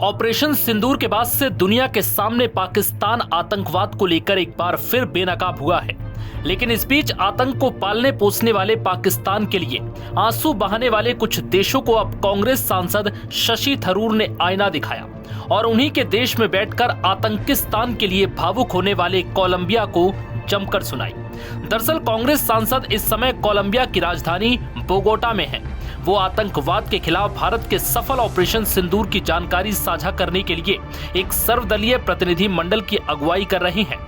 Operation सिंदूर के बाद से दुनिया के सामने पाकिस्तान आतंकवाद को लेकर एक बार फिर बेनकाब हुआ है। लेकिन इस बीच आतंक को पालने पोसने वाले पाकिस्तान के लिए आंसू बहाने वाले कुछ देशों को अब कांग्रेस सांसद शशि थरूर ने आईना दिखाया और उन्हीं के देश में बैठकर आतंकिस्तान के लिए भावुक होने वाले कोलंबिया को जमकर सुनाई। दरअसल कांग्रेस सांसद इस समय कोलंबिया की राजधानी बोगोटा में हैं। वो आतंकवाद के खिलाफ भारत के सफल ऑपरेशन सिंदूर की जानकारी साझा करने के लिए एक सर्वदलीय प्रतिनिधि मंडल की अगुवाई कर रहे हैं।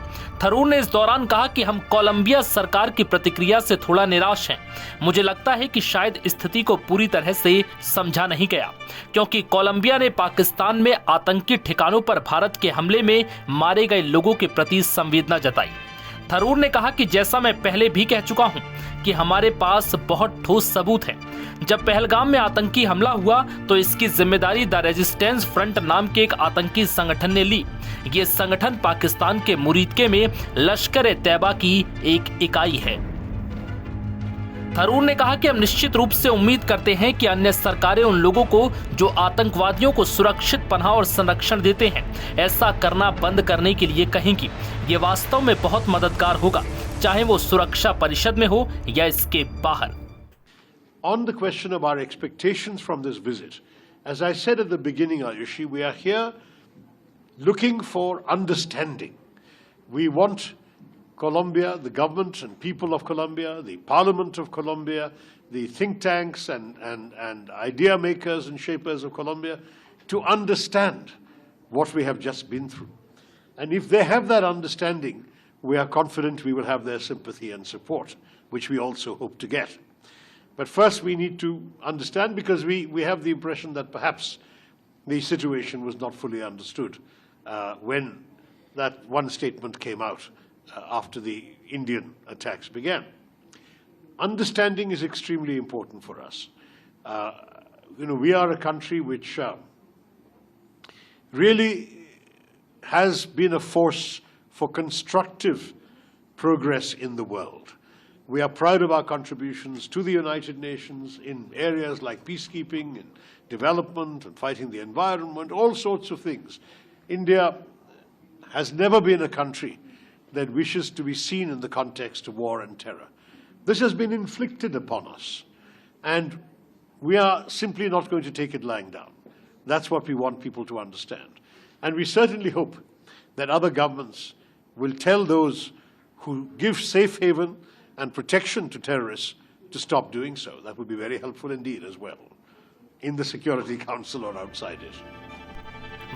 थरूर ने इस दौरान कहा कि हम कोलंबिया सरकार की प्रतिक्रिया से थोड़ा निराश हैं। मुझे लगता है कि शायद स्थिति को पूरी तरह से समझा नहीं गया, क्योंकि कोलंबिया ने पाकिस्तान में आतंकी ठिकानों पर भारत के हमले में मारे गए लोगों के प्रति संवेदना जताई। थरूर ने कहा कि जैसा मैं पहले भी कह चुका हूं कि हमारे पास बहुत ठोस सबूत हैं। जब पहलगाम में आतंकी हमला हुआ तो इसकी जिम्मेदारी द रेजिस्टेंस फ्रंट नाम के एक आतंकी संगठन ने ली। ये संगठन पाकिस्तान के मुरीदके में लश्कर-ए-तैयबा की एक इकाई है। थरूर ने कहा कि हम निश्चित रूप से उम्मीद करते हैं कि अन्य सरकारें उन लोगों को जो आतंकवादियों को सुरक्षित पनाह और संरक्षण देते हैं ऐसा करना बंद करने के लिए कहेंगी। ये वास्तव में बहुत मददगार होगा, चाहे वो सुरक्षा परिषद में हो या इसके बाहर। On the question of our expectations from this visit, as I said at the beginning, Ayushi, we are here looking for understanding. We want Colombia, the government and people of Colombia, the parliament of Colombia, the think tanks and idea makers and shapers of Colombia to understand what we have just been through. And if they have that understanding, we are confident we will have their sympathy and support, which we also hope to get. But first we need to understand, because we have the impression that perhaps the situation was not fully understood when that one statement came out after the Indian attacks began. Understanding is extremely important for us. We are a country which really has been a force for constructive progress in the world. We are proud of our contributions to the United Nations in areas like peacekeeping and development and fighting the environment, all sorts of things. India has never been a country that wishes to be seen in the context of war and terror. This has been inflicted upon us, and we are simply not going to take it lying down. That's what we want people to understand. And we certainly hope that other governments will tell those who give safe haven and protection to terrorists to stop doing so. That would be very helpful indeed as well, in the Security Council or outside it.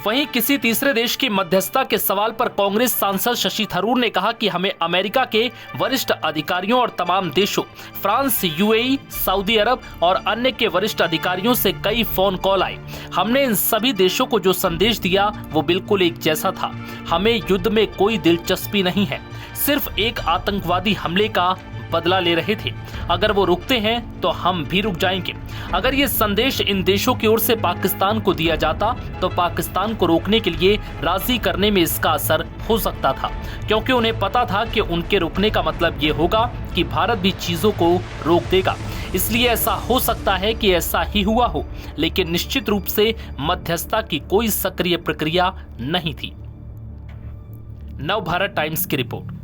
वहीं किसी तीसरे देश की मध्यस्थता के सवाल पर कांग्रेस सांसद शशि थरूर ने कहा कि हमें अमेरिका के वरिष्ठ अधिकारियों और तमाम देशों, फ्रांस, यूएई, सऊदी अरब और अन्य के वरिष्ठ अधिकारियों से कई फोन कॉल आए। हमने इन सभी देशों को जो संदेश दिया वो बिल्कुल एक जैसा था। हमें युद्ध में कोई दिलचस्पी नहीं है, सिर्फ एक आतंकवादी हमले का बदला ले रहे थे। अगर वो रुकते हैं तो हम भी रुक जाएंगे। अगर ये संदेश इन देशों की ओर से पाकिस्तान को दिया जाता तो पाकिस्तान को रोकने के लिए राजी करने में इसका असर हो सकता था, क्योंकि उन्हें पता था कि उनके रुकने का मतलब ये होगा कि भारत भी चीजों को रोक देगा। इसलिए ऐसा हो सकता है कि ऐसा ही हुआ हो, लेकिन निश्चित रूप से मध्यस्थता की कोई सक्रिय प्रक्रिया नहीं थी। नव भारत टाइम्स की रिपोर्ट।